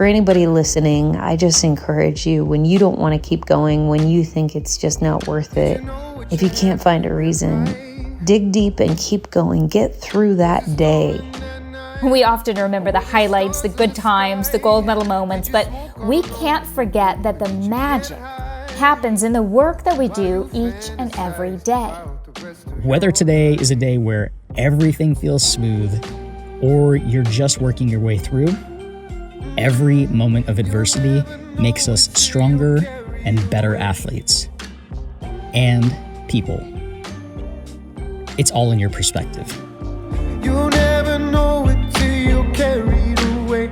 For anybody listening, I just encourage you, when you don't want to keep going, when you think it's just not worth it, if you can't find a reason, dig deep and keep going. Get through that day. We often remember the highlights, the good times, the gold medal moments, but we can't forget that the magic happens in the work that we do each and every day. Whether today is a day where everything feels smooth or you're just working your way through, every moment of adversity makes us stronger and better athletes and people. It's all in your perspective. You never know it till you're carried away.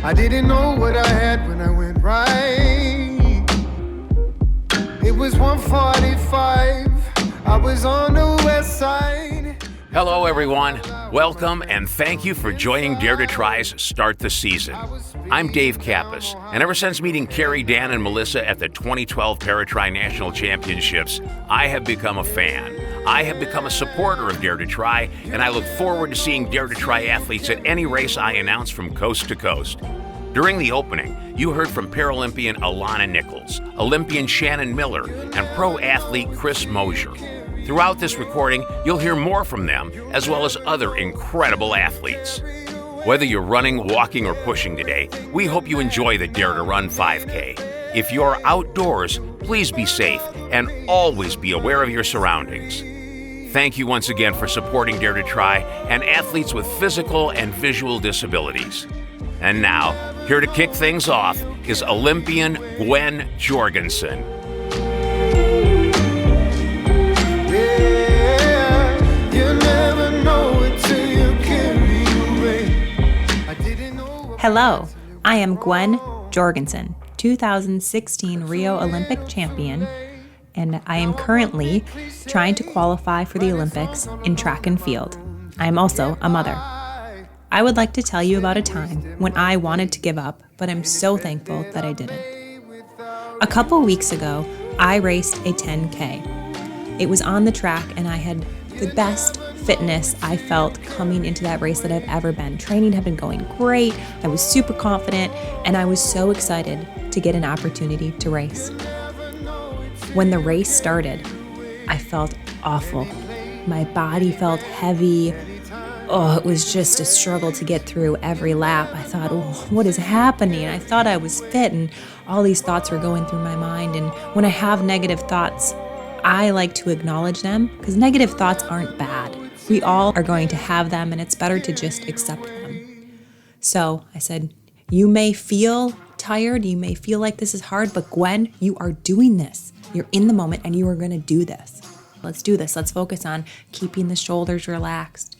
I didn't know what I had when I went right. It was 1:45. I was on the west side. Hello, everyone. Welcome and thank you for joining Dare2Tri's Start the Season. I'm Dave Kappas, and ever since meeting Carrie, Dan, and Melissa at the 2012 Dare2Tri National Championships, I have become a fan. I have become a supporter of Dare2Tri, and I look forward to seeing Dare2Tri athletes at any race I announce from coast to coast. During the opening, you heard from Paralympian Alana Nichols, Olympian Shannon Miller, and pro athlete Chris Mosier. Throughout this recording, you'll hear more from them, as well as other incredible athletes. Whether you're running, walking, or pushing today, we hope you enjoy the Dare2Run 5K. If you're outdoors, please be safe and always be aware of your surroundings. Thank you once again for supporting Dare2Tri and athletes with physical and visual disabilities. And now, here to kick things off is Olympian Gwen Jorgensen. Hello, I am Gwen Jorgensen, 2016 Rio Olympic champion, and I am currently trying to qualify for the Olympics in track and field. I am also a mother. I would like to tell you about a time when I wanted to give up, but I'm so thankful that I didn't. A couple weeks ago, I raced a 10K. It was on the track and I had the best fitness I felt coming into that race that I've ever been. Training had been going great, I was super confident, and I was so excited to get an opportunity to race. When the race started, I felt awful. My body felt heavy. Oh, it was just a struggle to get through every lap. I thought, oh, what is happening? I thought I was fit, and all these thoughts were going through my mind. And when I have negative thoughts, I like to acknowledge them, because negative thoughts aren't bad. We all are going to have them, and it's better to just accept them. So I said, you may feel tired, you may feel like this is hard, but Gwen, you are doing this. You're in the moment, and you are going to do this. Let's do this. Let's focus on keeping the shoulders relaxed.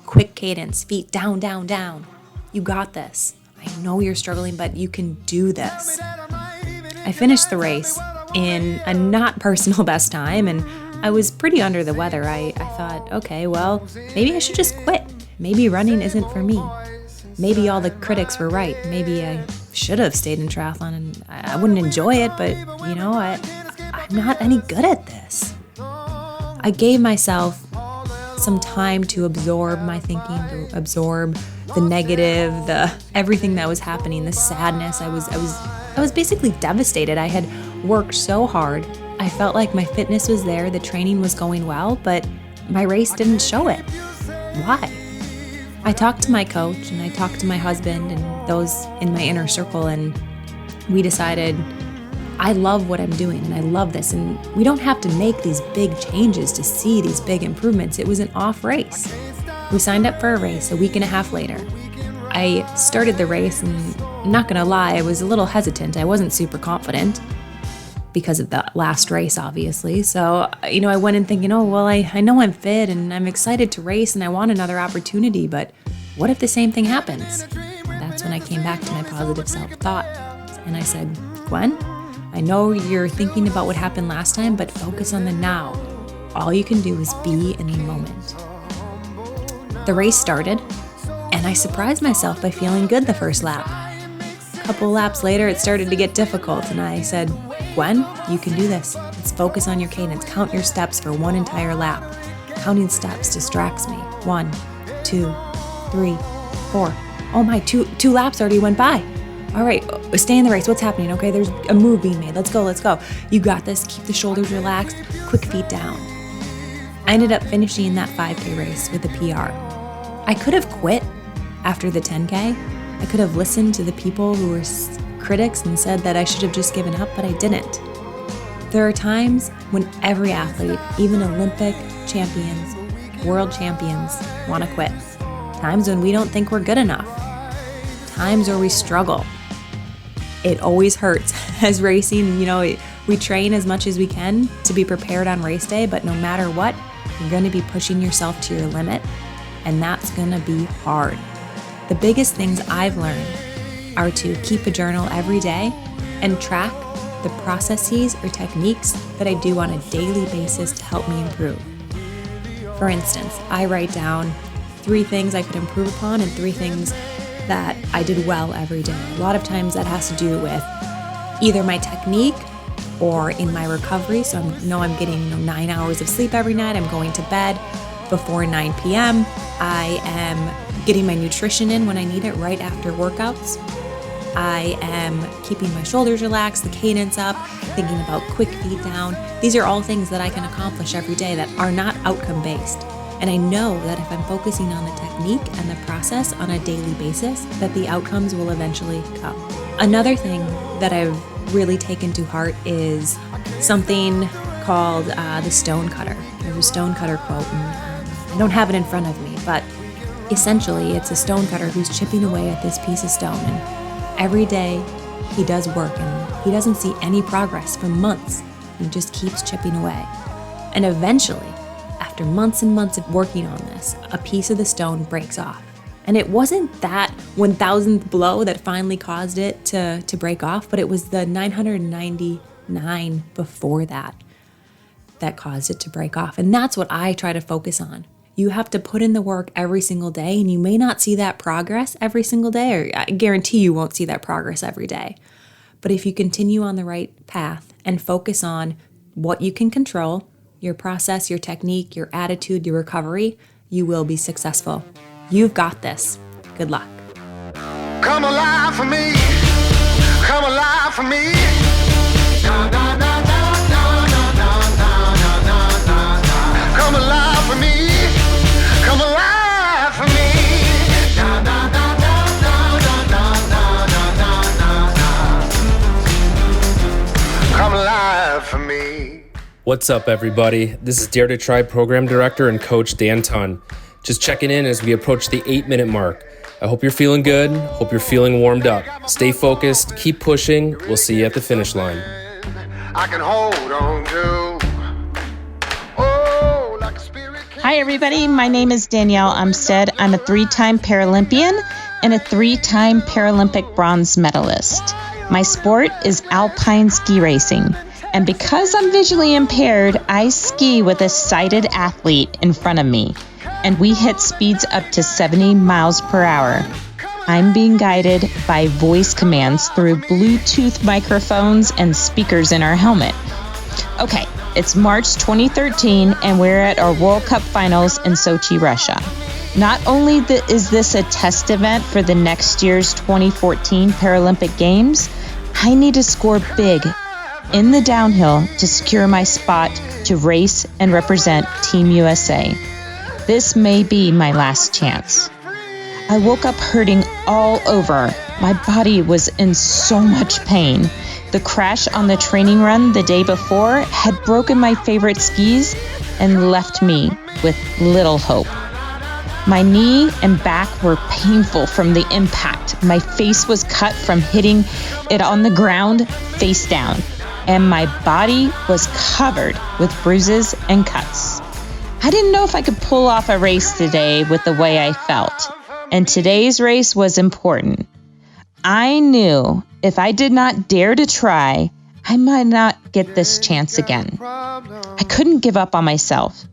Quick cadence, feet down, down, down. You got this. I know you're struggling, but you can do this. I finished the race in a not personal best time, and I was pretty under the weather. I thought, okay, well, maybe I should just quit. Maybe running isn't for me. Maybe all the critics were right. Maybe I should have stayed in triathlon and I wouldn't enjoy it, but you know, I'm not any good at this. I gave myself some time to absorb my thinking, to absorb the negative, the everything that was happening, the sadness. I was basically devastated. I had worked so hard. I felt like my fitness was there, the training was going well, but my race didn't show it. Why? I talked to my coach and I talked to my husband and those in my inner circle, and we decided, I love what I'm doing and I love this, and we don't have to make these big changes to see these big improvements. It was an off race. We signed up for a race a week and a half later. I started the race, and I'm not gonna lie, I was a little hesitant. I wasn't super confident because of the last race, obviously. So, I went in thinking, I know I'm fit and I'm excited to race and I want another opportunity, but what if the same thing happens? That's when I came back to my positive self-thought. And I said, Gwen, I know you're thinking about what happened last time, but focus on the now. All you can do is be in the moment. The race started, and I surprised myself by feeling good the first lap. A couple laps later, it started to get difficult, and I said, Gwen, you can do this. Let's focus on your cadence. Count your steps for one entire lap. Counting steps distracts me. 1, 2, 3, 4. Oh my, two laps already went by. All right, stay in the race. What's happening? Okay, there's a move being made. Let's go. You got this. Keep the shoulders relaxed. Quick feet down. I ended up finishing that 5K race with a PR. I could have quit after the 10K. I could have listened to the people who were critics and said that I should have just given up, but I didn't. There are times when every athlete, even Olympic champions, world champions, want to quit. Times when we don't think we're good enough. Times where we struggle. It always hurts. As racing, we train as much as we can to be prepared on race day, but no matter what, you're going to be pushing yourself to your limit, and that's going to be hard. The biggest things I've learned are to keep a journal every day and track the processes or techniques that I do on a daily basis to help me improve. For instance, I write down 3 things I could improve upon and 3 things that I did well every day. A lot of times that has to do with either my technique or in my recovery. So I'm getting 9 hours of sleep every night. I'm going to bed before 9 p.m. I am getting my nutrition in when I need it right after workouts. I am keeping my shoulders relaxed, the cadence up, thinking about quick feet down. These are all things that I can accomplish every day that are not outcome-based. And I know that if I'm focusing on the technique and the process on a daily basis, that the outcomes will eventually come. Another thing that I've really taken to heart is something called the stone cutter. There's a stone cutter quote, and I don't have it in front of me, but essentially it's a stone cutter who's chipping away at this piece of stone. And every day he does work and he doesn't see any progress for months. He just keeps chipping away. And eventually, after months and months of working on this, a piece of the stone breaks off. And it wasn't that 1,000th blow that finally caused it to break off, but it was the 999 before that caused it to break off. And that's what I try to focus on. You have to put in the work every single day, and you may not see that progress every single day, or I guarantee you won't see that progress every day. But if you continue on the right path and focus on what you can control, your process, your technique, your attitude, your recovery, you will be successful. You've got this. Good luck. Come alive for me. Come alive for me. Na, na, na, na, na, na, na, na, na, na. Come alive for me. Come alive for me. Na, na, na, na, na, na, na, na, na, na. Come alive for me. What's up, everybody? This is Dare2Tri Program Director and Coach Dan Tunn. Just checking in as we approach the 8-minute mark. I hope you're feeling good. Hope you're feeling warmed up. Stay focused. Keep pushing. We'll see you at the finish line. I can hold on to. Oh, like a spirit. Hi, everybody. My name is Danelle Umstead. I'm a 3-time Paralympian and a 3-time Paralympic bronze medalist. My sport is alpine ski racing. And because I'm visually impaired, I ski with a sighted athlete in front of me. And we hit speeds up to 70 miles per hour. I'm being guided by voice commands through Bluetooth microphones and speakers in our helmet. Okay, it's March 2013, and we're at our World Cup finals in Sochi, Russia. Not only is this a test event for the next year's 2014 Paralympic Games, I need to score big in the downhill to secure my spot to race and represent Team USA. This may be my last chance. I woke up hurting all over. My body was in so much pain. The crash on the training run the day before had broken my favorite skis and left me with little hope. My knee and back were painful from the impact. My face was cut from hitting it on the ground face down, and my body was covered with bruises and cuts. I didn't know if I could pull off a race today with the way I felt, and today's race was important. I knew if I did not dare to try, I might not get this chance again. I couldn't give up on myself.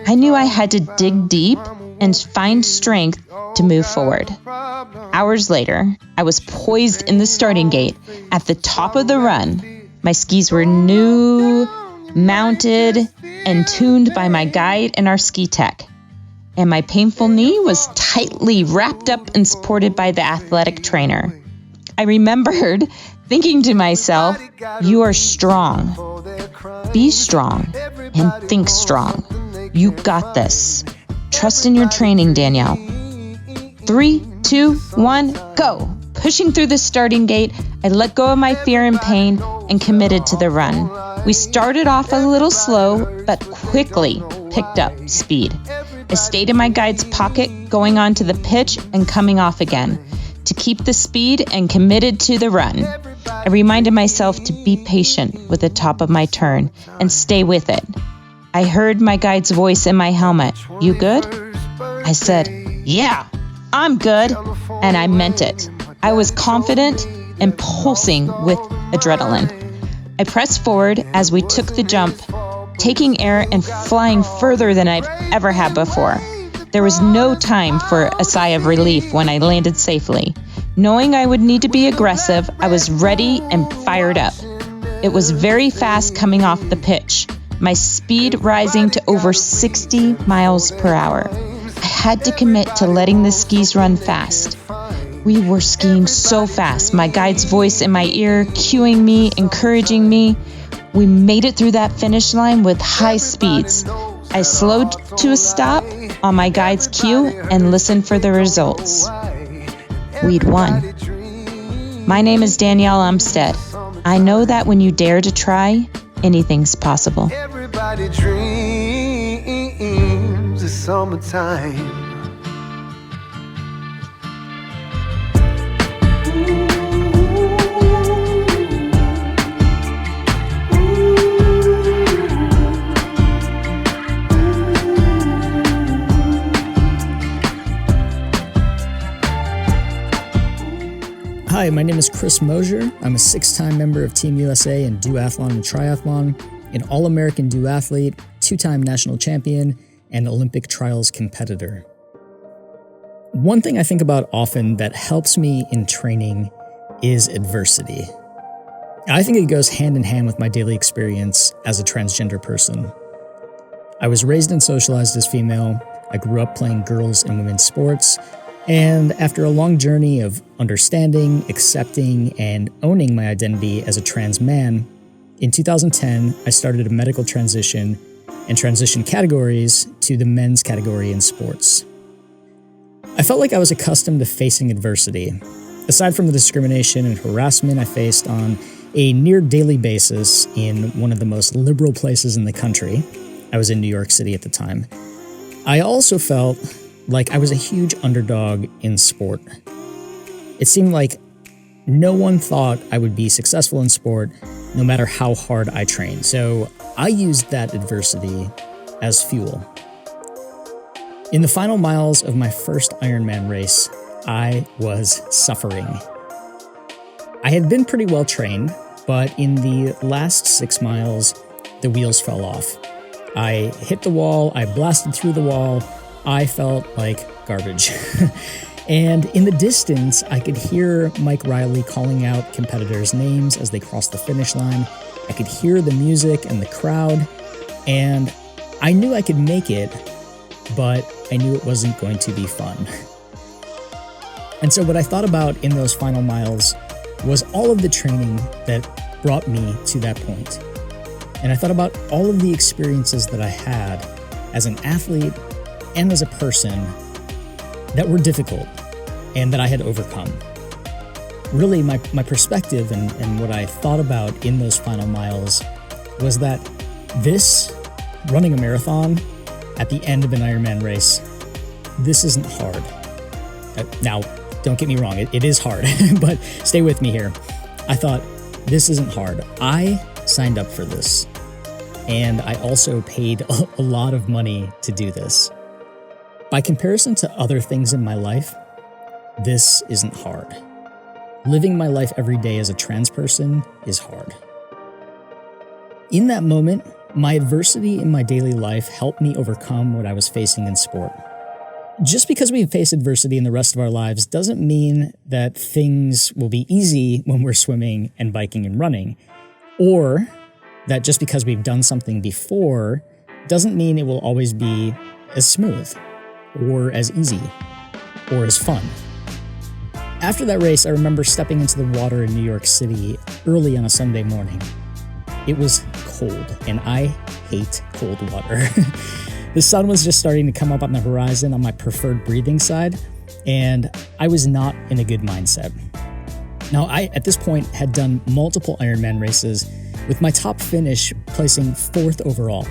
I knew I had to dig deep and find strength to move forward. Hours later, I was poised in the starting gate at the top of the run. My skis were new, mounted, and tuned by my guide and our ski tech. And my painful knee was tightly wrapped up and supported by the athletic trainer. I remembered thinking to myself, you are strong. Be strong and think strong. You got this. Trust in your training, Danielle. 3, 2, 1, go. Pushing through the starting gate, I let go of my fear and pain and committed to the run. We started off a little slow, but quickly picked up speed. I stayed in my guide's pocket, going onto the pitch and coming off again to keep the speed and committed to the run. I reminded myself to be patient with the top of my turn and stay with it. I heard my guide's voice in my helmet. You good? I said, yeah, I'm good. And I meant it. I was confident and pulsing with adrenaline. I pressed forward as we took the jump, taking air and flying further than I've ever had before. There was no time for a sigh of relief when I landed safely. Knowing I would need to be aggressive, I was ready and fired up. It was very fast coming off the pitch, my speed rising to over 60 miles per hour. I had to commit to letting the skis run fast. We were skiing so fast, my guide's voice in my ear, cueing me, encouraging me. We made it through that finish line with high speeds. I slowed to a stop on my guide's cue and listened for the results. We'd won. My name is Danelle Umstead. I know that when you dare to try, anything's possible. Everybody dreams of summertime. Hi, my name is Chris Mosier. I'm a 6-time member of Team USA in duathlon and triathlon, an All-American duathlete, 2-time national champion, and Olympic trials competitor. One thing I think about often that helps me in training is adversity. I think it goes hand in hand with my daily experience as a transgender person. I was raised and socialized as female. I grew up playing girls' and women's sports. And after a long journey of understanding, accepting, and owning my identity as a trans man, in 2010, I started a medical transition and transitioned categories to the men's category in sports. I felt like I was accustomed to facing adversity. Aside from the discrimination and harassment I faced on a near daily basis in one of the most liberal places in the country, I was in New York City at the time, I also felt like I was a huge underdog in sport. It seemed like no one thought I would be successful in sport no matter how hard I trained. So I used that adversity as fuel. In the final miles of my first Ironman race, I was suffering. I had been pretty well trained, but in the last 6 miles, the wheels fell off. I hit the wall, I blasted through the wall, I felt like garbage. And in the distance, I could hear Mike Riley calling out competitors' names as they crossed the finish line. I could hear the music and the crowd, and I knew I could make it, but I knew it wasn't going to be fun. And so what I thought about in those final miles was all of the training that brought me to that point. And I thought about all of the experiences that I had as an athlete and as a person that were difficult and that I had overcome. Really, my perspective and what I thought about in those final miles was that this, running a marathon at the end of an Ironman race, this isn't hard. Now, don't get me wrong, it is hard, but stay with me here. I thought, this isn't hard. I signed up for this, and I also paid a lot of money to do this. By comparison to other things in my life, this isn't hard. Living my life every day as a trans person is hard. In that moment, my adversity in my daily life helped me overcome what I was facing in sport. Just because we face adversity in the rest of our lives doesn't mean that things will be easy when we're swimming and biking and running, or that just because we've done something before doesn't mean it will always be as smooth, or as easy, or as fun. After that race, I remember stepping into the water in New York City early on a Sunday morning. It was cold, and I hate cold water. The sun was just starting to come up on the horizon on my preferred breathing side, and I was not in a good mindset. Now, I, at this point, had done multiple Ironman races, with my top finish placing 4th overall.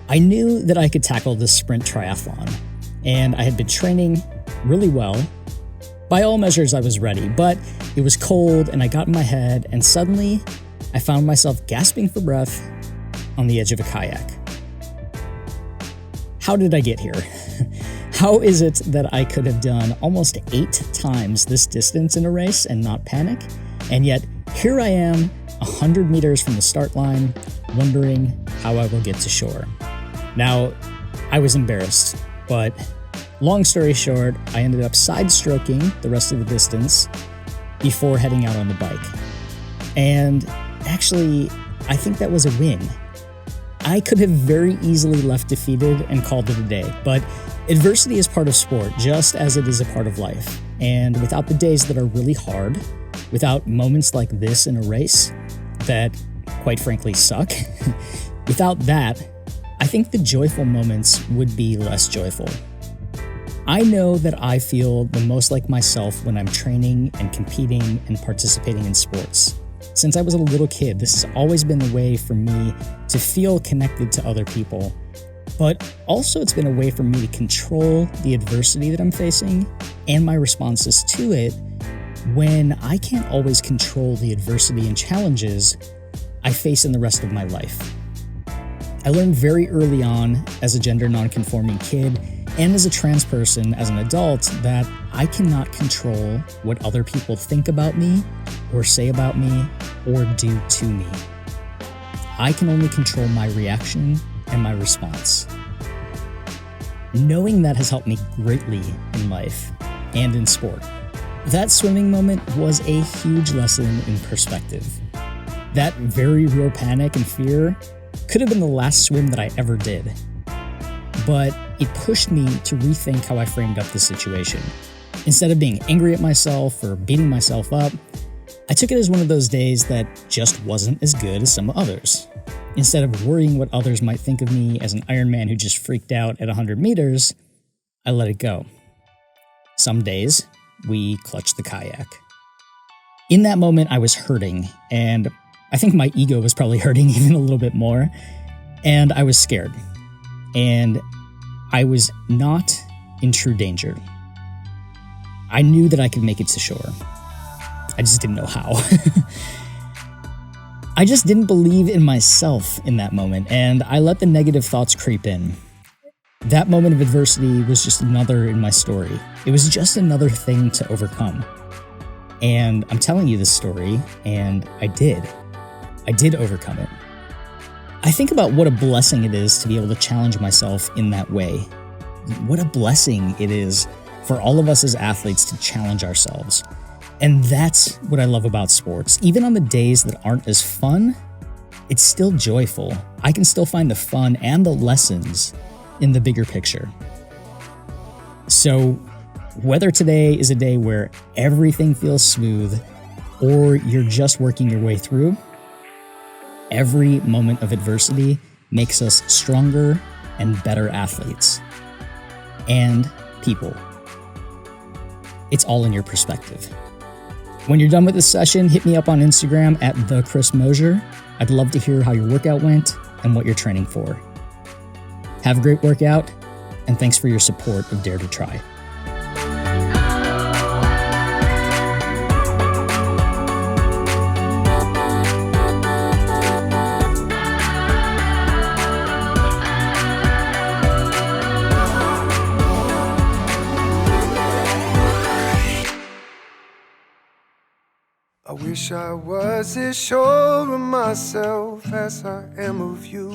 I knew that I could tackle this sprint triathlon, and I had been training really well. By all measures, I was ready, but it was cold, and I got in my head, and suddenly, I found myself gasping for breath on the edge of a kayak. How did I get here? How is it that I could have done almost 8 times this distance in a race and not panic? And yet, here I am, 100 meters from the start line, wondering how I will get to shore. Now, I was embarrassed, but long story short, I ended up side-stroking the rest of the distance before heading out on the bike. And actually, I think that was a win. I could have very easily left defeated and called it a day, but adversity is part of sport, just as it is a part of life. And without the days that are really hard, without moments like this in a race that, quite frankly, suck, without that, I think the joyful moments would be less joyful. I know that I feel the most like myself when I'm training and competing and participating in sports. Since I was a little kid, this has always been a way for me to feel connected to other people, but also it's been a way for me to control the adversity that I'm facing and my responses to it when I can't always control the adversity and challenges I face in the rest of my life. I learned very early on as a gender nonconforming kid and as a trans person as an adult that I cannot control what other people think about me or say about me or do to me. I can only control my reaction and my response. Knowing that has helped me greatly in life and in sport. That swimming moment was a huge lesson in perspective. That very real panic and fear could have been the last swim that I ever did. But it pushed me to rethink how I framed up the situation. Instead of being angry at myself or beating myself up, I took it as one of those days that just wasn't as good as some others. Instead of worrying what others might think of me as an Ironman who just freaked out at 100 meters, I let it go. Some days, we clutched the kayak. In that moment, I was hurting, and I think my ego was probably hurting even a little bit more, and I was scared. And I was not in true danger. I knew that I could make it to shore. I just didn't know how. I just didn't believe in myself in that moment, and I let the negative thoughts creep in. That moment of adversity was just another in my story. It was just another thing to overcome. And I'm telling you this story, and I did overcome it. I think about what a blessing it is to be able to challenge myself in that way. What a blessing it is for all of us as athletes to challenge ourselves. And that's what I love about sports. Even on the days that aren't as fun, it's still joyful. I can still find the fun and the lessons in the bigger picture. So whether today is a day where everything feels smooth or you're just working your way through, every moment of adversity makes us stronger and better athletes and people. It's all in your perspective. When you're done with this session, hit me up on Instagram at @thechrismosier. I'd love to hear how your workout went and what you're training for. Have a great workout, and thanks for your support of Dare2Tri. I wish I was as sure of myself as I am of you.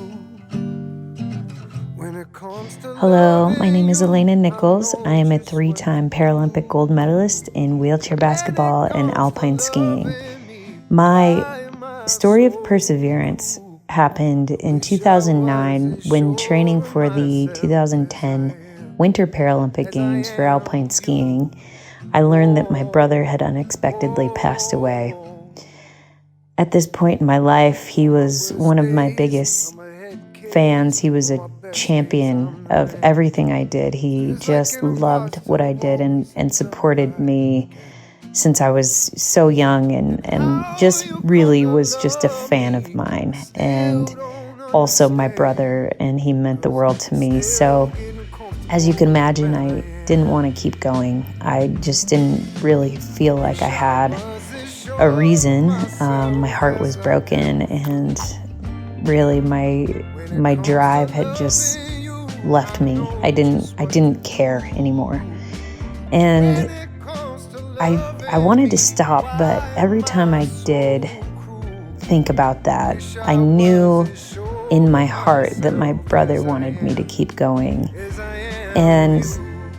When it comes to Hello, my name is Alana Nichols. I am a 3-time Paralympic gold medalist in wheelchair basketball and alpine skiing. My story of perseverance happened in 2009 when training for the 2010 Winter Paralympic Games for alpine skiing. I learned that my brother had unexpectedly passed away. At this point in my life, he was one of my biggest fans. He was a champion of everything I did. He just loved what I did and supported me since I was so young and just really was just a fan of mine, and also my brother, and he meant the world to me. So as you can imagine, I didn't want to keep going. I just didn't really feel like I had a reason. My heart was broken, and really my drive had just left me. I didn't care anymore. And I wanted to stop, but every time I did think about that, I knew in my heart that my brother wanted me to keep going. And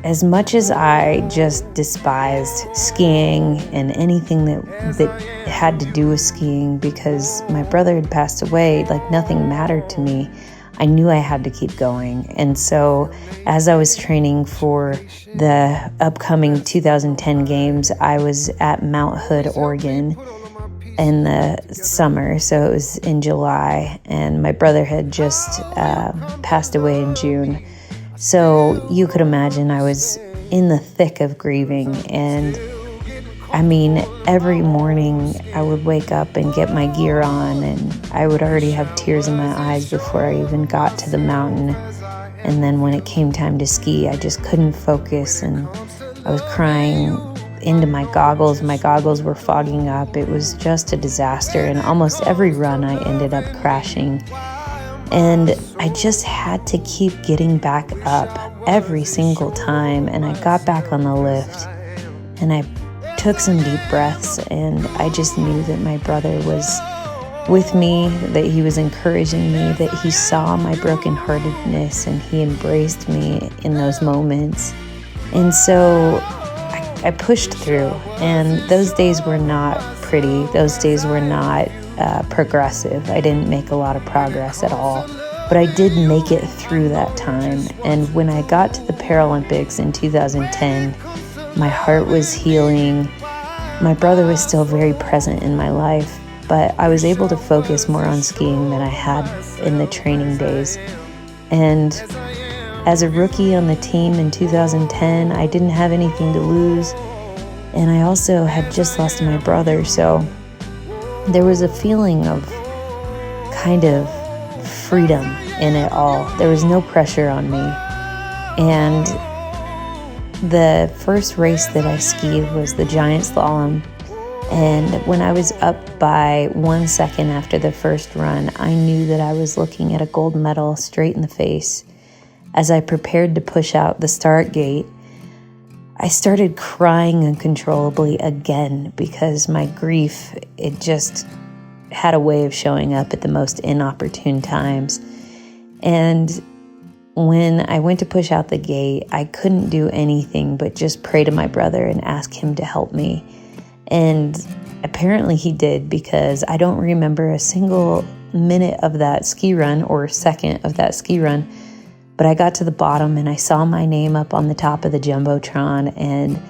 as much as I just despised skiing and anything that had to do with skiing, because my brother had passed away, like nothing mattered to me, I knew I had to keep going. And so as I was training for the upcoming 2010 games, I was at Mount Hood, Oregon in the summer. So it was in July, and my brother had just passed away in June. So you could imagine I was in the thick of grieving. And I mean, every morning I would wake up and get my gear on, and I would already have tears in my eyes before I even got to the mountain. And then when it came time to ski, I just couldn't focus, and I was crying into my goggles. My goggles were fogging up. It was just a disaster, and almost every run I ended up crashing. And I just had to keep getting back up every single time. And I got back on the lift, and I took some deep breaths, and I just knew that my brother was with me, that he was encouraging me, that he saw my brokenheartedness, and he embraced me in those moments. And so I pushed through, and those days were not pretty. Those days were not progressive. I didn't make a lot of progress at all, but I did make it through that time. And when I got to the Paralympics in 2010, my heart was healing. My brother was still very present in my life, but I was able to focus more on skiing than I had in the training days. And as a rookie on the team in 2010, I didn't have anything to lose. And I also had just lost my brother, so there was a feeling of kind of freedom in it all. There was no pressure on me. And the first race that I skied was the giant slalom. And when I was up by 1 second after the first run, I knew that I was looking at a gold medal straight in the face. As I prepared to push out the start gate, I started crying uncontrollably again, because my grief, it just had a way of showing up at the most inopportune times. And when I went to push out the gate, I couldn't do anything but just pray to my brother and ask him to help me. And apparently he did, because I don't remember a single minute of that ski run or second of that ski run. But I got to the bottom, and I saw my name up on the top of the Jumbotron, and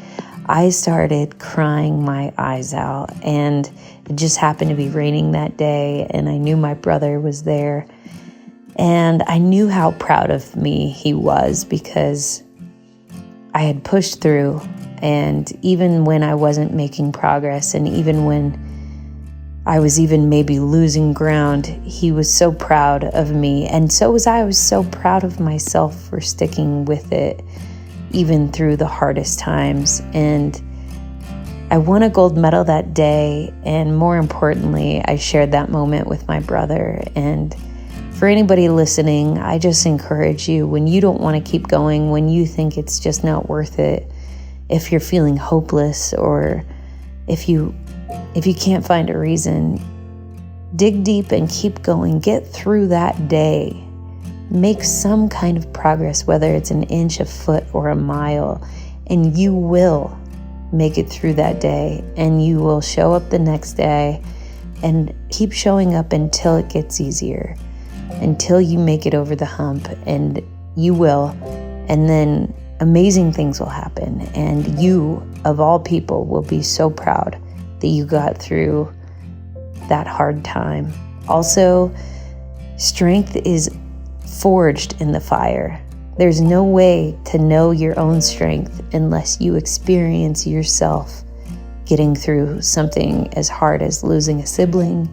I started crying my eyes out. And it just happened to be raining that day, and I knew my brother was there. And I knew how proud of me he was, because I had pushed through. And even when I wasn't making progress, and even when I was even maybe losing ground, he was so proud of me. And so was I. I was so proud of myself for sticking with it, even through the hardest times. And I won a gold medal that day. And more importantly, I shared that moment with my brother. And for anybody listening, I just encourage you, when you don't want to keep going, when you think it's just not worth it, if you're feeling hopeless, or if you can't find a reason, dig deep and keep going. Get through that day. Make some kind of progress, whether it's an inch, a foot, or a mile, and you will make it through that day, and you will show up the next day and keep showing up until it gets easier, until you make it over the hump, and you will. And then amazing things will happen. And you, of all people, will be so proud that you got through that hard time. Also, strength is forged in the fire. There's no way to know your own strength unless you experience yourself getting through something as hard as losing a sibling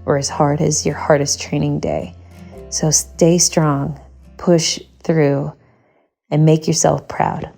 or as hard as your hardest training day. So stay strong, push through, and make yourself proud.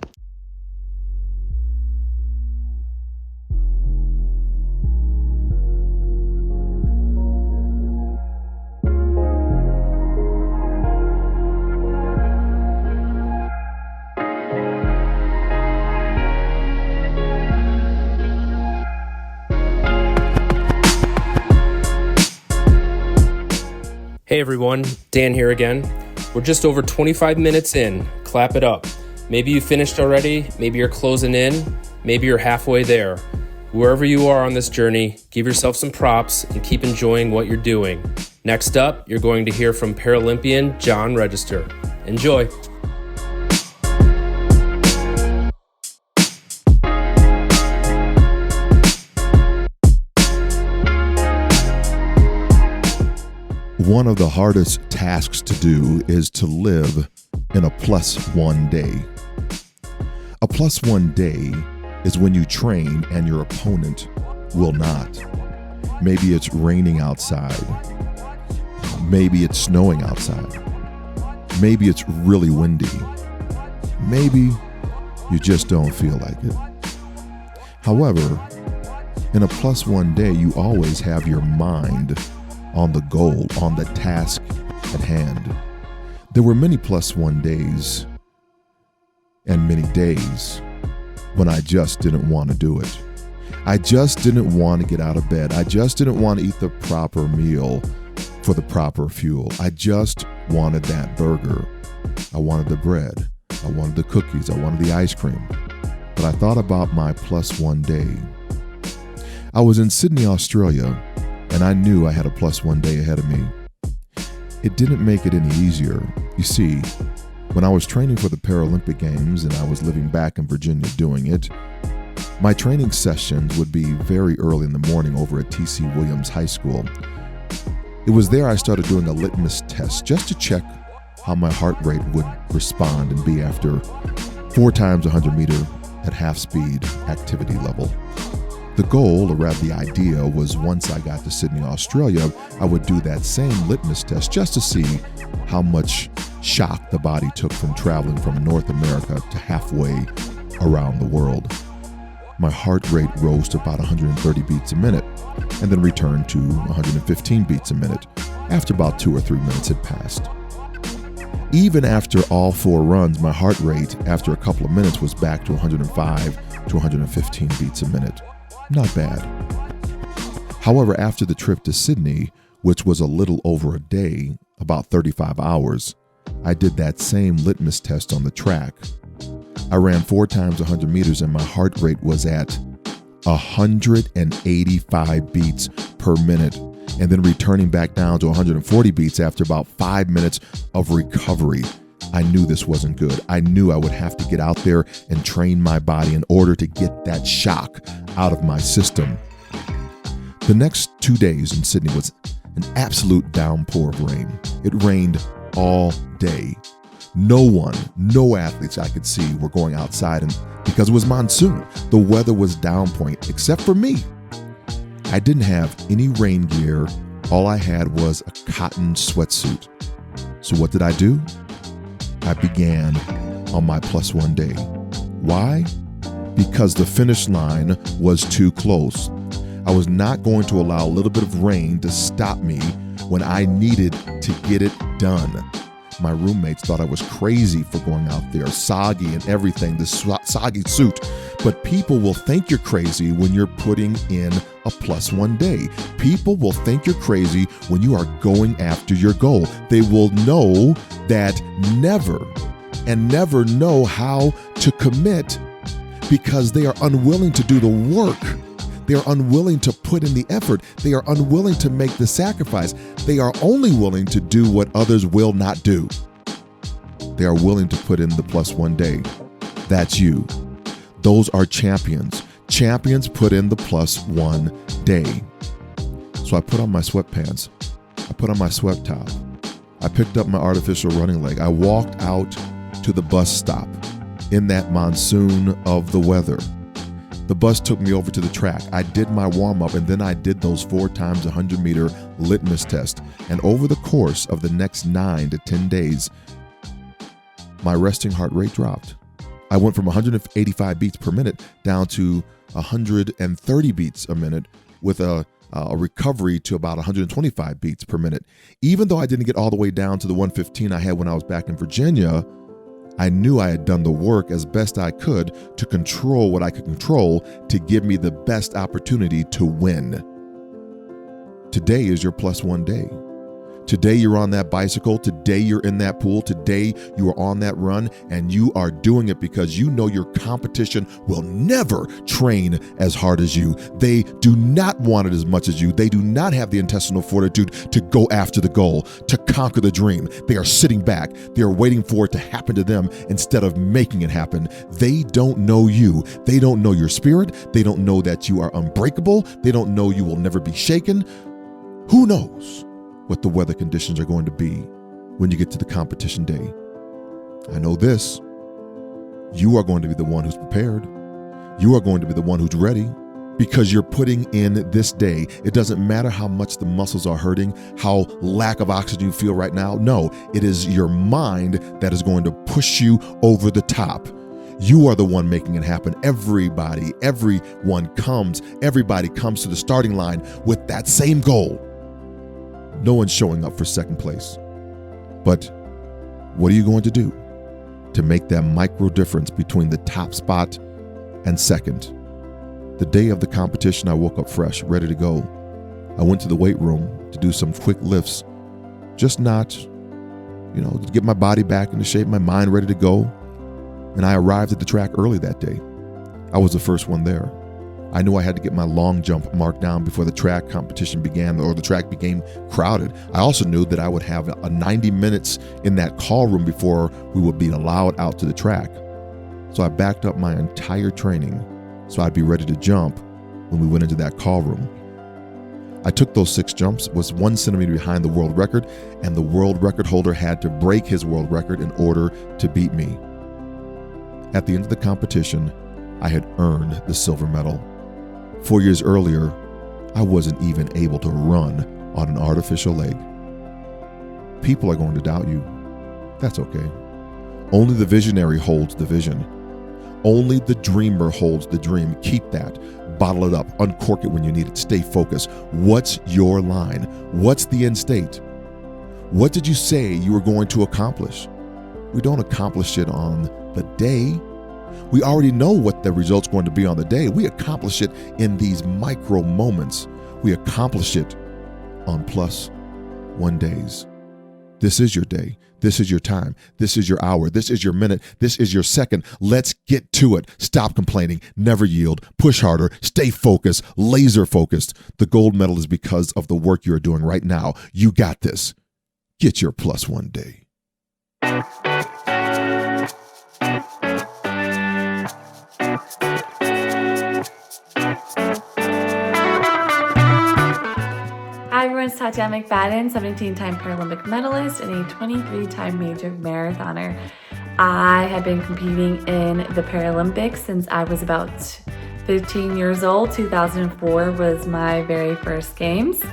Hey everyone, Dan here again. We're just over 25 minutes in. Clap it up. Maybe you finished already, maybe you're closing in, maybe you're halfway there. Wherever you are on this journey, give yourself some props and keep enjoying what you're doing. Next up, you're going to hear from Paralympian John Register. Enjoy. One of the hardest tasks to do is to live in a +1 day. A +1 day is when you train and your opponent will not. Maybe it's raining outside. Maybe it's snowing outside. Maybe it's really windy. Maybe you just don't feel like it. However, in a +1 day, you always have your mind on the goal, on the task at hand. There were many +1 days and many days when I just didn't want to do it. I just didn't want to get out of bed. I just didn't want to eat the proper meal for the proper fuel. I just wanted that burger. I wanted the bread. I wanted the cookies. I wanted the ice cream. But I thought about my +1 day. I was in Sydney, Australia, and I knew I had a +1 day ahead of me. It didn't make it any easier. You see, when I was training for the Paralympic Games and I was living back in Virginia doing it, my training sessions would be very early in the morning over at T.C. Williams High School. It was there I started doing a litmus test just to check how my heart rate would respond and be after 4 times 100 meter at half speed activity level. The goal, or rather the idea, was once I got to Sydney, Australia, I would do that same litmus test just to see how much shock the body took from traveling from North America to halfway around the world. My heart rate rose to about 130 beats a minute and then returned to 115 beats a minute after about 2 or 3 minutes had passed. Even after all 4 runs, my heart rate after a couple of minutes was back to 105 to 115 beats a minute. Not bad. However, after the trip to Sydney, which was a little over a day, about 35 hours, I did that same litmus test on the track. I ran 4 times 100 meters and my heart rate was at 185 beats per minute, and then returning back down to 140 beats after about 5 minutes of recovery. I knew this wasn't good. I knew I would have to get out there and train my body in order to get that shock out of my system. The next 2 days in Sydney was an absolute downpour of rain. It rained all day. No athletes I could see were going outside, and because it was monsoon, the weather was down point, except for me. I didn't have any rain gear. All I had was a cotton sweatsuit. So what did I do? I began on my +1 day. Why? Because the finish line was too close. I was not going to allow a little bit of rain to stop me when I needed to get it done. My roommates thought I was crazy for going out there, soggy and everything, this soggy suit. But people will think you're crazy when you're putting in a +1 day. People will think you're crazy when you are going after your goal. They will know that never know how to commit because they are unwilling to do the work. They are unwilling to put in the effort. They are unwilling to make the sacrifice. They are only willing to do what others will not do. They are willing to put in the +1 day. That's you. Those are champions. Champions put in the +1 day. So I put on my sweatpants. I put on my sweat top. I picked up my artificial running leg. I walked out to the bus stop in that monsoon of the weather. The bus took me over to the track. I did my warm-up, and then I did those 4 times 100-meter litmus test. And over the course of the next 9 to 10 days, my resting heart rate dropped. I went from 185 beats per minute down to 130 beats a minute with a recovery to about 125 beats per minute. Even though I didn't get all the way down to the 115 I had when I was back in Virginia, I knew I had done the work as best I could to control what I could control to give me the best opportunity to win. Today is your +1 day. Today you're on that bicycle. Today you're in that pool. Today you are on that run, and you are doing it because you know your competition will never train as hard as you. They do not want it as much as you. They do not have the intestinal fortitude to go after the goal, to conquer the dream. They are sitting back. They are waiting for it to happen to them instead of making it happen. They don't know you. They don't know your spirit. They don't know that you are unbreakable. They don't know you will never be shaken. Who knows what the weather conditions are going to be when you get to the competition day? I know this. You are going to be the one who's prepared. You are going to be the one who's ready because you're putting in this day. It doesn't matter how much the muscles are hurting, how lack of oxygen you feel right now. No, it is your mind that is going to push you over the top. You are the one making it happen. Everybody comes to the starting line with that same goal. No one's showing up for second place. But what are you going to do to make that micro difference between the top spot and second? The day of the competition, I woke up fresh, ready to go. I went to the weight room to do some quick lifts, just not, to get my body back into shape, my mind ready to go. And I arrived at the track early that day. I was the first one there. I knew I had to get my long jump marked down before the track competition began or the track became crowded. I also knew that I would have a 90 minutes in that call room before we would be allowed out to the track. So I backed up my entire training so I'd be ready to jump when we went into that call room. I took those 6 jumps, was 1 centimeter behind the world record, and the world record holder had to break his world record in order to beat me. At the end of the competition, I had earned the silver medal. 4 years earlier, I wasn't even able to run on an artificial leg. People are going to doubt you. That's okay. Only the visionary holds the vision. Only the dreamer holds the dream. Keep that. Bottle it up. Uncork it when you need it. Stay focused. What's your line? What's the end state? What did you say you were going to accomplish? We don't accomplish it on the day. We already know what the result's going to be on the day. We accomplish it in these micro moments. We accomplish it on +1 days. This is your day. This is your time. This is your hour. This is your minute. This is your second. Let's get to it. Stop complaining. Never yield. Push harder. Stay focused. Laser focused. The gold medal is because of the work you're doing right now. You got this. Get your +1 day. Hi everyone, it's Tatyana McFadden, 17-time Paralympic medalist and a 23-time major marathoner. I have been competing in the Paralympics since I was about 15 years old. 2004 was my very first games.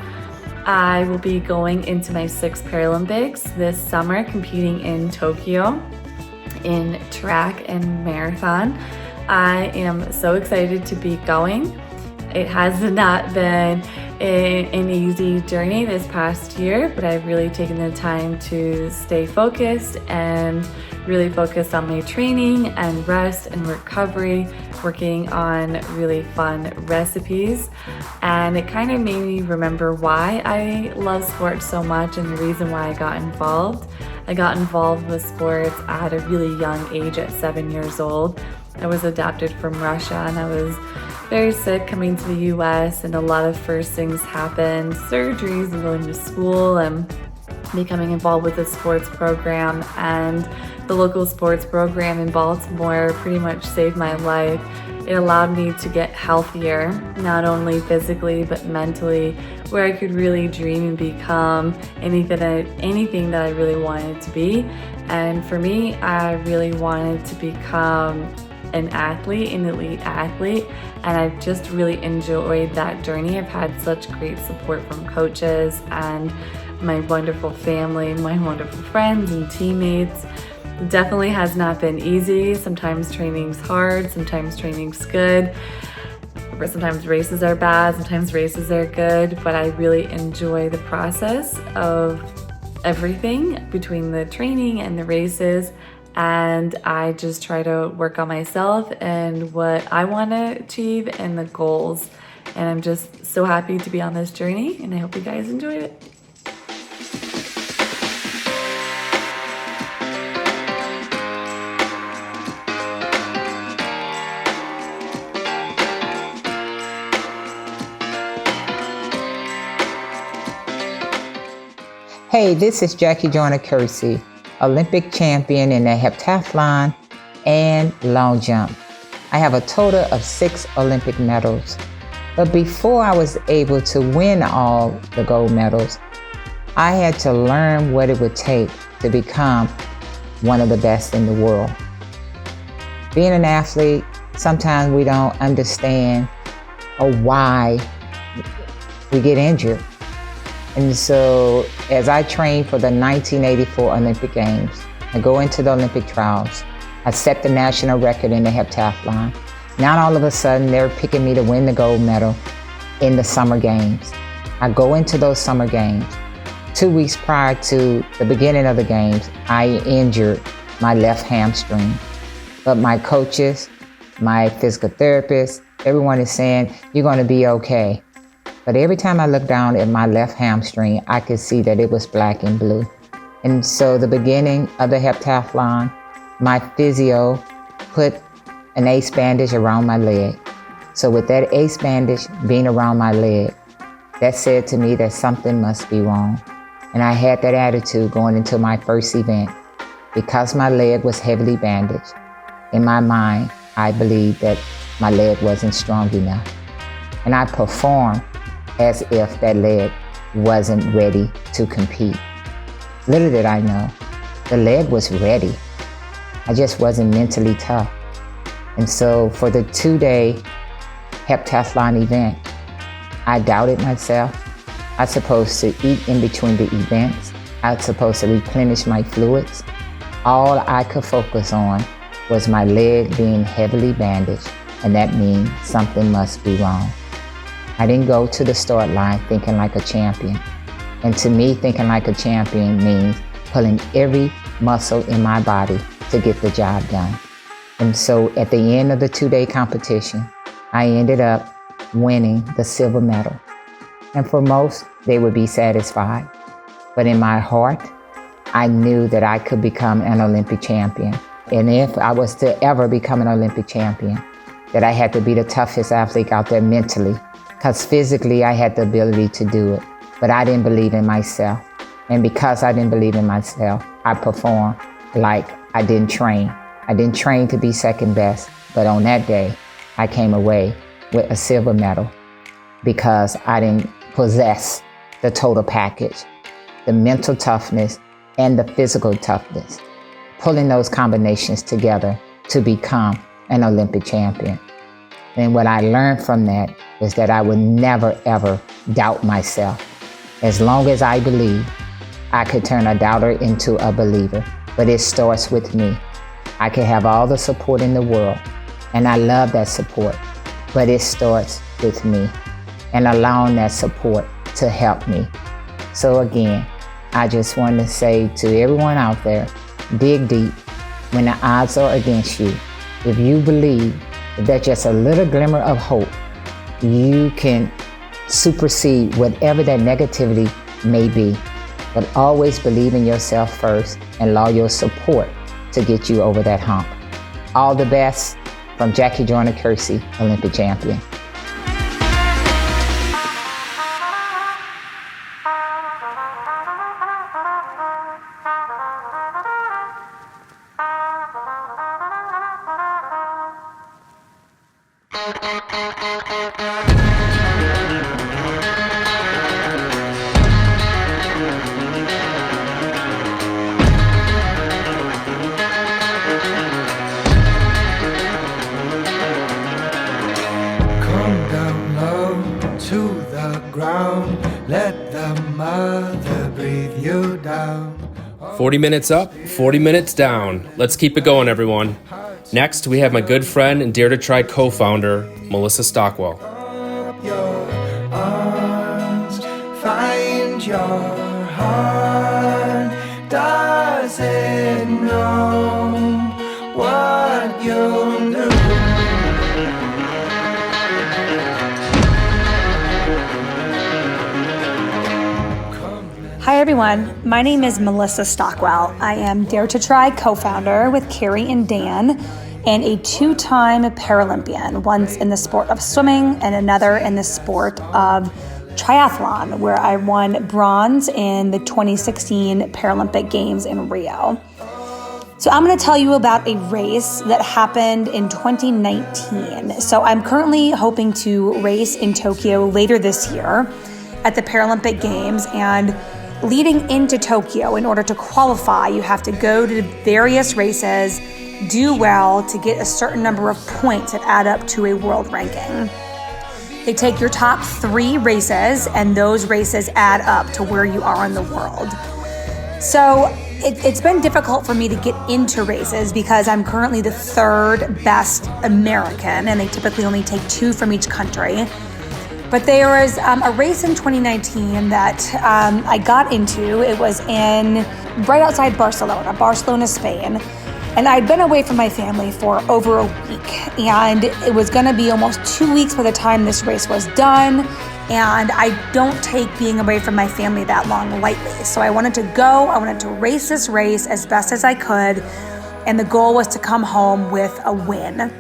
I will be going into my 6th Paralympics this summer, competing in Tokyo in track and marathon. I am so excited to be going. It has not been an easy journey this past year, but I've really taken the time to stay focused and really focus on my training and rest and recovery, working on really fun recipes. And it kind of made me remember why I love sports so much and the reason why I got involved. I got involved with sports at a really young age, at 7 years old. I was adopted from Russia and I was very sick coming to the US, and a lot of first things happened, surgeries and going to school, and becoming involved with the sports program, and the local sports program in Baltimore pretty much saved my life. It allowed me to get healthier, not only physically but mentally, where I could really dream and become anything that I really wanted to be. And for me, I really wanted to become an athlete, an elite athlete, and I've just really enjoyed that journey. I've had such great support from coaches and my wonderful family, my wonderful friends and teammates. It definitely has not been easy. Sometimes training's hard, sometimes training's good, or sometimes races are bad, sometimes races are good, but I really enjoy the process of everything between the training and the races, and I just try to work on myself and what I want to achieve and the goals. And I'm just so happy to be on this journey, and I hope you guys enjoy it. Hey, this is Jackie Joyner-Kersee, Olympic champion in the heptathlon and long jump. I have a total of 6 Olympic medals. But before I was able to win all the gold medals, I had to learn what it would take to become one of the best in the world. Being an athlete, sometimes we don't understand why we get injured. And so as I trained for the 1984 Olympic Games, I go into the Olympic trials. I set the national record in the heptathlon. Now all of a sudden they're picking me to win the gold medal in the summer games. I go into those summer games. 2 weeks prior to the beginning of the games, I injured my left hamstring. But my coaches, my physical therapist, everyone is saying, you're going to be okay. But every time I looked down at my left hamstring, I could see that it was black and blue. And so the beginning of the heptathlon, my physio put an ace bandage around my leg. So with that ace bandage being around my leg, that said to me that something must be wrong. And I had that attitude going into my first event. Because my leg was heavily bandaged, in my mind, I believed that my leg wasn't strong enough. And I performed as if that leg wasn't ready to compete. Little did I know, the leg was ready. I just wasn't mentally tough. And so for the 2-day heptathlon event, I doubted myself. I was supposed to eat in between the events. I was supposed to replenish my fluids. All I could focus on was my leg being heavily bandaged, and that means something must be wrong. I didn't go to the start line thinking like a champion. And to me, thinking like a champion means pulling every muscle in my body to get the job done. And so at the end of the 2-day competition, I ended up winning the silver medal. And for most, they would be satisfied. But in my heart, I knew that I could become an Olympic champion. And if I was to ever become an Olympic champion, that I had to be the toughest athlete out there mentally. Because physically, I had the ability to do it, but I didn't believe in myself. And because I didn't believe in myself, I performed like I didn't train. I didn't train to be second best, but on that day, I came away with a silver medal because I didn't possess the total package, the mental toughness and the physical toughness, pulling those combinations together to become an Olympic champion. And what I learned from that is that I would never, ever doubt myself. As long as I believe, I could turn a doubter into a believer. But it starts with me. I can have all the support in the world, and I love that support. But it starts with me and allowing that support to help me. So again, I just want to say to everyone out there, dig deep when the odds are against you. If you believe that just a little glimmer of hope, you can supersede whatever that negativity may be. But always believe in yourself first and allow your support to get you over that hump. All the best from Jackie Joyner-Kersee, Olympic champion. To the ground, let the mother breathe you down. 40 minutes up, 40 minutes down. Let's keep it going, everyone. Next, we have my good friend and Dare2Tri co-founder, Melissa Stockwell. Your arms, find your heart. Does it know what you'll do? Hi everyone, my name is Melissa Stockwell. I am Dare2Tri co-founder with Carrie and Dan and a 2-time Paralympian, once in the sport of swimming and another in the sport of triathlon, where I won bronze in the 2016 Paralympic Games in Rio. So I'm going to tell you about a race that happened in 2019. So I'm currently hoping to race in Tokyo later this year at the Paralympic Games, and leading into Tokyo, in order to qualify, you have to go to various races, do well to get a certain number of points that add up to a world ranking. They take your top 3 races, and those races add up to where you are in the world. So it's been difficult for me to get into races because I'm currently the 3rd best American, and they typically only take 2 from each country. But there was a race in 2019 that I got into. It was right outside Barcelona, Spain. And I'd been away from my family for over a week. And it was gonna be almost 2 weeks by the time this race was done. And I don't take being away from my family that long lightly. So I wanted to go, I wanted to race this race as best as I could. And the goal was to come home with a win.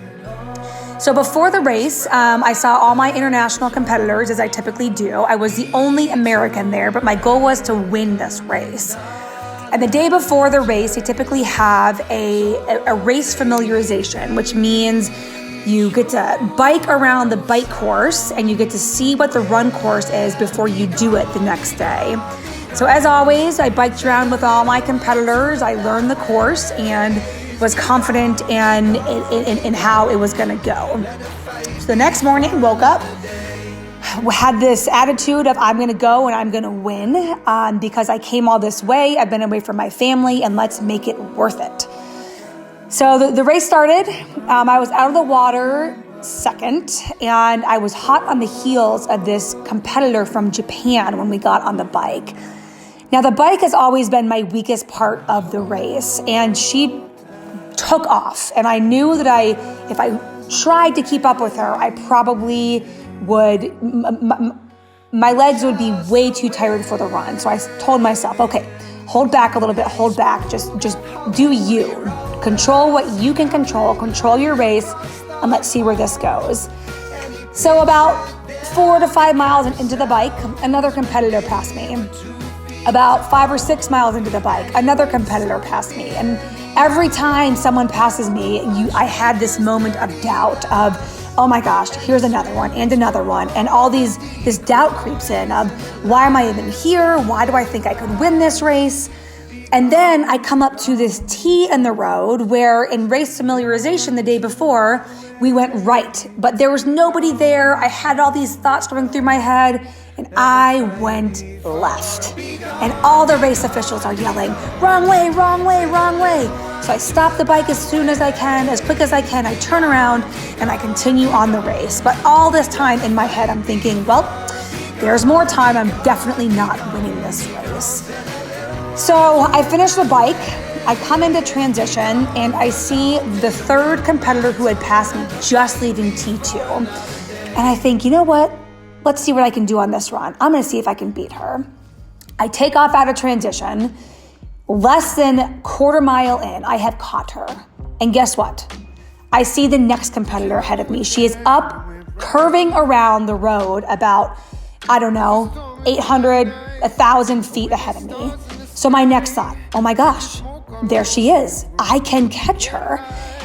So before the race, I saw all my international competitors, as I typically do. I was the only American there, but my goal was to win this race. And the day before the race, they typically have a race familiarization, which means you get to bike around the bike course and you get to see what the run course is before you do it the next day. So as always, I biked around with all my competitors. I learned the course and was confident in how it was gonna go. So the next morning, woke up, had this attitude of I'm gonna go and I'm gonna win because I came all this way, I've been away from my family, and let's make it worth it. So the race started. I was out of the water second, and I was hot on the heels of this competitor from Japan when we got on the bike. Now the bike has always been my weakest part of the race, and she took off, and I knew that if I tried to keep up with her, I probably would, my legs would be way too tired for the run. So I told myself, okay, hold back a little bit, hold back, just do you. Control what you can control your race, and let's see where this goes. So about 4 to 5 miles into the bike, another competitor passed me. About 5 or 6 miles into the bike, another competitor passed me. And every time someone passes me, I had this moment of doubt of, oh my gosh, here's another one, and all this doubt creeps in of, why am I even here? Why do I think I could win this race? And then I come up to this T in the road where in race familiarization the day before, we went right, but there was nobody there. I had all these thoughts going through my head, and I went left. And all the race officials are yelling, wrong way, wrong way, wrong way. So I stop the bike as soon as I can, as quick as I can. I turn around and I continue on the race. But all this time in my head, I'm thinking, well, there's more time. I'm definitely not winning this race. So I finish the bike. I come into transition and I see the 3rd competitor who had passed me just leaving T2. And I think, you know what? Let's see what I can do on this run. I'm gonna see if I can beat her. I take off out of transition. Less than a quarter mile in, I have caught her. And guess what? I see the next competitor ahead of me. She is up, curving around the road about, 800, 1,000 feet ahead of me. So my next thought, oh my gosh, there she is. I can catch her.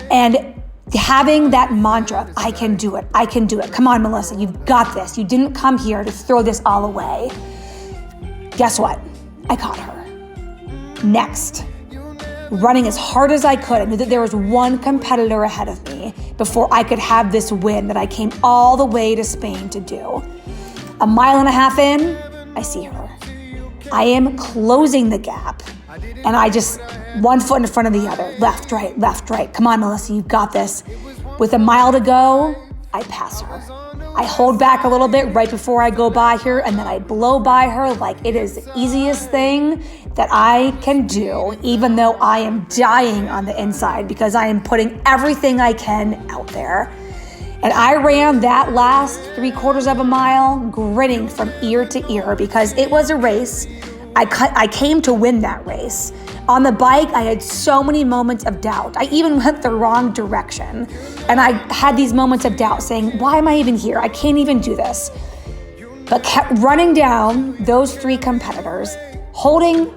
And having that mantra, I can do it, I can do it. Come on, Melissa, you've got this. You didn't come here to throw this all away. Guess what? I caught her. Next, running as hard as I could. I knew that there was one competitor ahead of me before I could have this win that I came all the way to Spain to do. A mile and a half in, I see her. I am closing the gap. And I just, one foot in front of the other, left, right. Come on, Melissa, you've got this. With a mile to go, I pass her. I hold back a little bit right before I go by her, and then I blow by her like it is the easiest thing that I can do, even though I am dying on the inside because I am putting everything I can out there. And I ran that last 3/4 of a mile grinning from ear to ear because it was a race. I came to win that race. On the bike, I had so many moments of doubt. I even went the wrong direction. And I had these moments of doubt saying, why am I even here? I can't even do this. But kept running down those 3 competitors, holding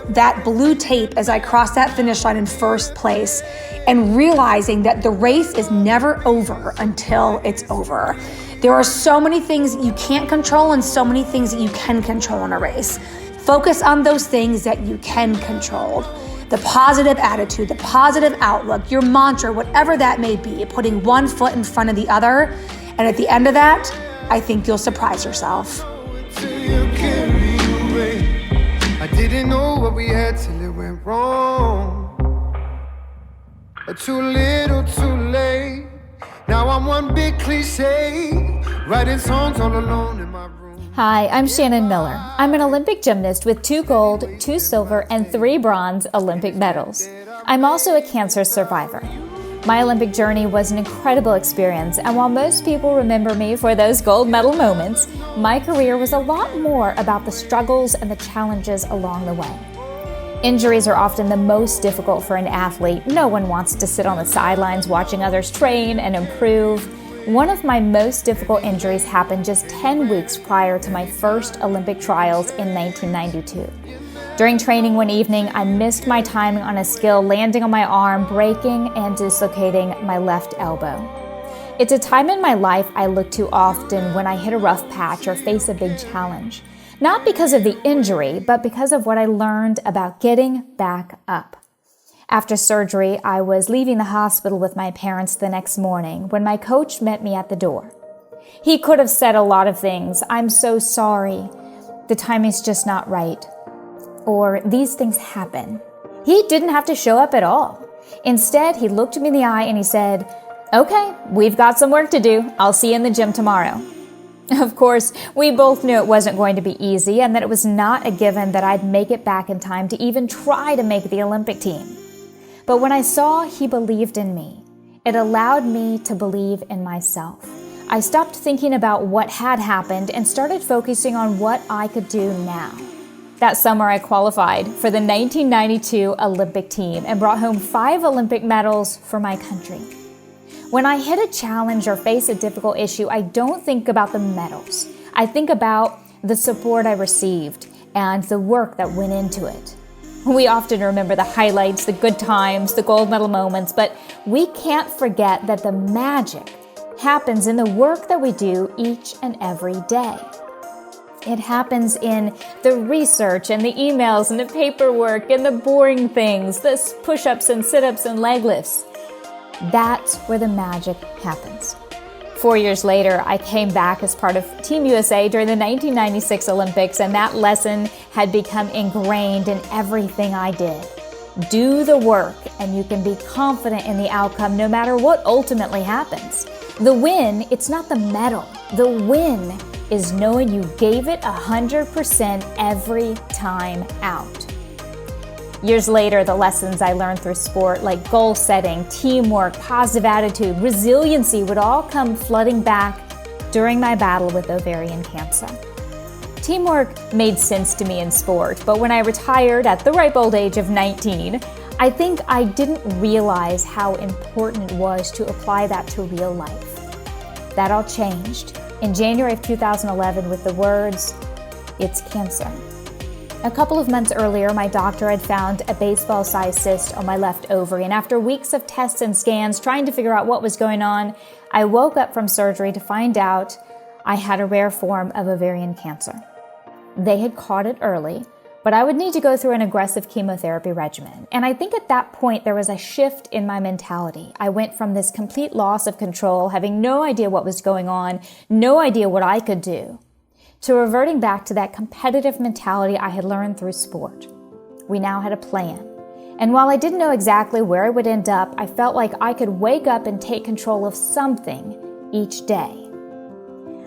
that blue tape as I crossed that finish line in first place, and realizing that the race is never over until it's over. There are so many things that you can't control and so many things that you can control in a race. Focus on those things that you can control. The positive attitude, the positive outlook, your mantra, whatever that may be, putting one foot in front of the other. And at the end of that, I think you'll surprise yourself. I didn't know what we had till it went wrong. Too little, too late. Now I'm one big cliche, writing songs all alone in my room. Hi, I'm Shannon Miller. I'm an Olympic gymnast with 2 gold, 2 silver, and 3 bronze Olympic medals. I'm also a cancer survivor. My Olympic journey was an incredible experience, and while most people remember me for those gold medal moments, my career was a lot more about the struggles and the challenges along the way. Injuries are often the most difficult for an athlete. No one wants to sit on the sidelines watching others train and improve. One of my most difficult injuries happened just 10 weeks prior to my first Olympic trials in 1992. During training one evening, I missed my timing on a skill, landing on my arm, breaking and dislocating my left elbow. It's a time in my life I look to often when I hit a rough patch or face a big challenge. Not because of the injury, but because of what I learned about getting back up. After surgery, I was leaving the hospital with my parents the next morning when my coach met me at the door. He could have said a lot of things. I'm so sorry. The timing's just not right. Or these things happen. He didn't have to show up at all. Instead, he looked me in the eye and he said, okay, we've got some work to do. I'll see you in the gym tomorrow. Of course, we both knew it wasn't going to be easy and that it was not a given that I'd make it back in time to even try to make the Olympic team. But when I saw he believed in me, it allowed me to believe in myself. I stopped thinking about what had happened and started focusing on what I could do now. That summer, I qualified for the 1992 Olympic team and brought home 5 Olympic medals for my country. When I hit a challenge or face a difficult issue, I don't think about the medals. I think about the support I received and the work that went into it. We often remember the highlights, the good times, the gold medal moments, but we can't forget that the magic happens in the work that we do each and every day. It happens in the research and the emails and the paperwork and the boring things, the push-ups and sit-ups and leg lifts. That's where the magic happens. 4 years later, I came back as part of Team USA during the 1996 Olympics, and that lesson had become ingrained in everything I did. Do the work, and you can be confident in the outcome no matter what ultimately happens. The win, it's not the medal. The win is knowing you gave it 100% every time out. Years later, the lessons I learned through sport, like goal setting, teamwork, positive attitude, resiliency, would all come flooding back during my battle with ovarian cancer. Teamwork made sense to me in sport, but when I retired at the ripe old age of 19, I think I didn't realize how important it was to apply that to real life. That all changed in January of 2011 with the words, "It's cancer." A couple of months earlier, my doctor had found a baseball-sized cyst on my left ovary, and after weeks of tests and scans trying to figure out what was going on, I woke up from surgery to find out I had a rare form of ovarian cancer. They had caught it early, but I would need to go through an aggressive chemotherapy regimen. And I think at that point there was a shift in my mentality. I went from this complete loss of control, having no idea what was going on, no idea what I could do, to reverting back to that competitive mentality I had learned through sport. We now had a plan. And while I didn't know exactly where I would end up, I felt like I could wake up and take control of something each day.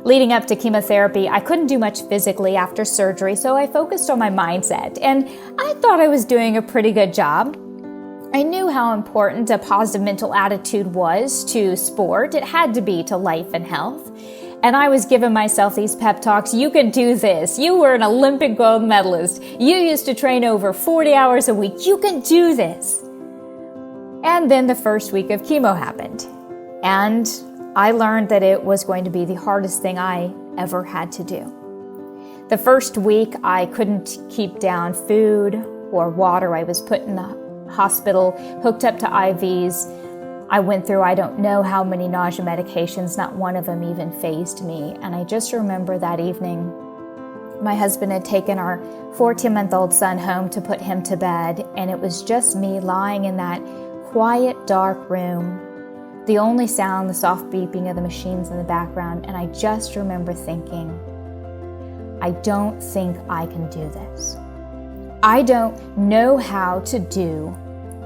Leading up to chemotherapy, I couldn't do much physically after surgery, so I focused on my mindset, and I thought I was doing a pretty good job. I knew how important a positive mental attitude was to sport. It had to be to life and health. And I was giving myself these pep talks. You can do this. You were an Olympic gold medalist. You used to train over 40 hours a week. You can do this. And then the first week of chemo happened. And I learned that it was going to be the hardest thing I ever had to do. The first week, I couldn't keep down food or water. I was put in the hospital, hooked up to IVs. I went through I don't know how many nausea medications. Not one of them even fazed me. And I just remember that evening, my husband had taken our 14-month-old son home to put him to bed. And it was just me lying in that quiet, dark room. The only sound, the soft beeping of the machines in the background. And I just remember thinking, I don't think I can do this. I don't know how to do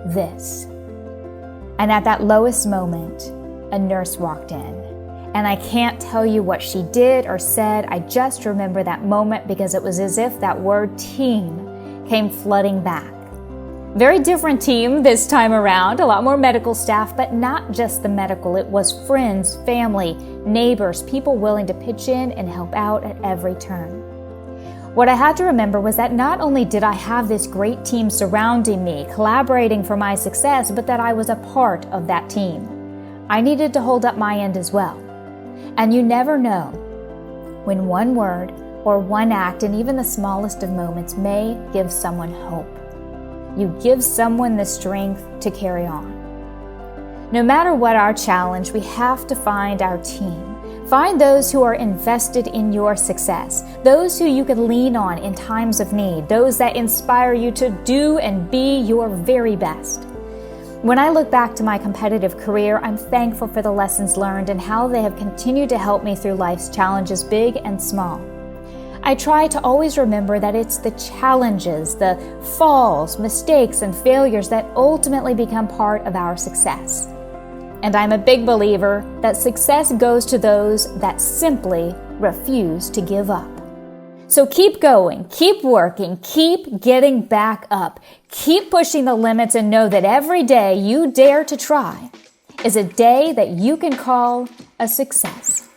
this. And at that lowest moment, a nurse walked in. And I can't tell you what she did or said. I just remember that moment because it was as if that word team came flooding back. Very different team this time around, a lot more medical staff, but not just the medical. It was friends, family, neighbors, people willing to pitch in and help out at every turn. What I had to remember was that not only did I have this great team surrounding me, collaborating for my success, but that I was a part of that team. I needed to hold up my end as well. And you never know when one word or one act in even the smallest of moments may give someone hope. You give someone the strength to carry on. No matter what our challenge, we have to find our team. Find those who are invested in your success, those who you can lean on in times of need, those that inspire you to do and be your very best. When I look back to my competitive career, I'm thankful for the lessons learned and how they have continued to help me through life's challenges, big and small. I try to always remember that it's the challenges, the falls, mistakes, and failures that ultimately become part of our success. And I'm a big believer that success goes to those that simply refuse to give up. So keep going, keep working, keep getting back up, keep pushing the limits, and know that every day you dare to try is a day that you can call a success.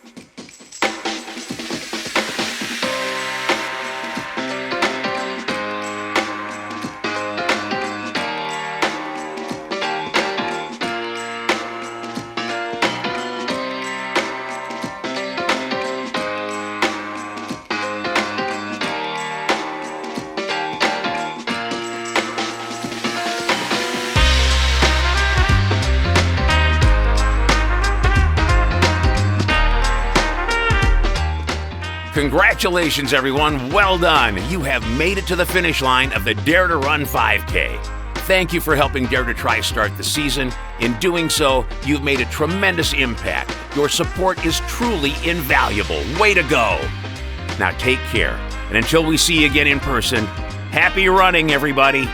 Congratulations, everyone. Well done. You have made it to the finish line of the Dare2Run 5K. Thank you for helping Dare2Tri start the season. In doing so, you've made a tremendous impact. Your support is truly invaluable. Way to go. Now take care. And until we see you again in person, happy running, everybody.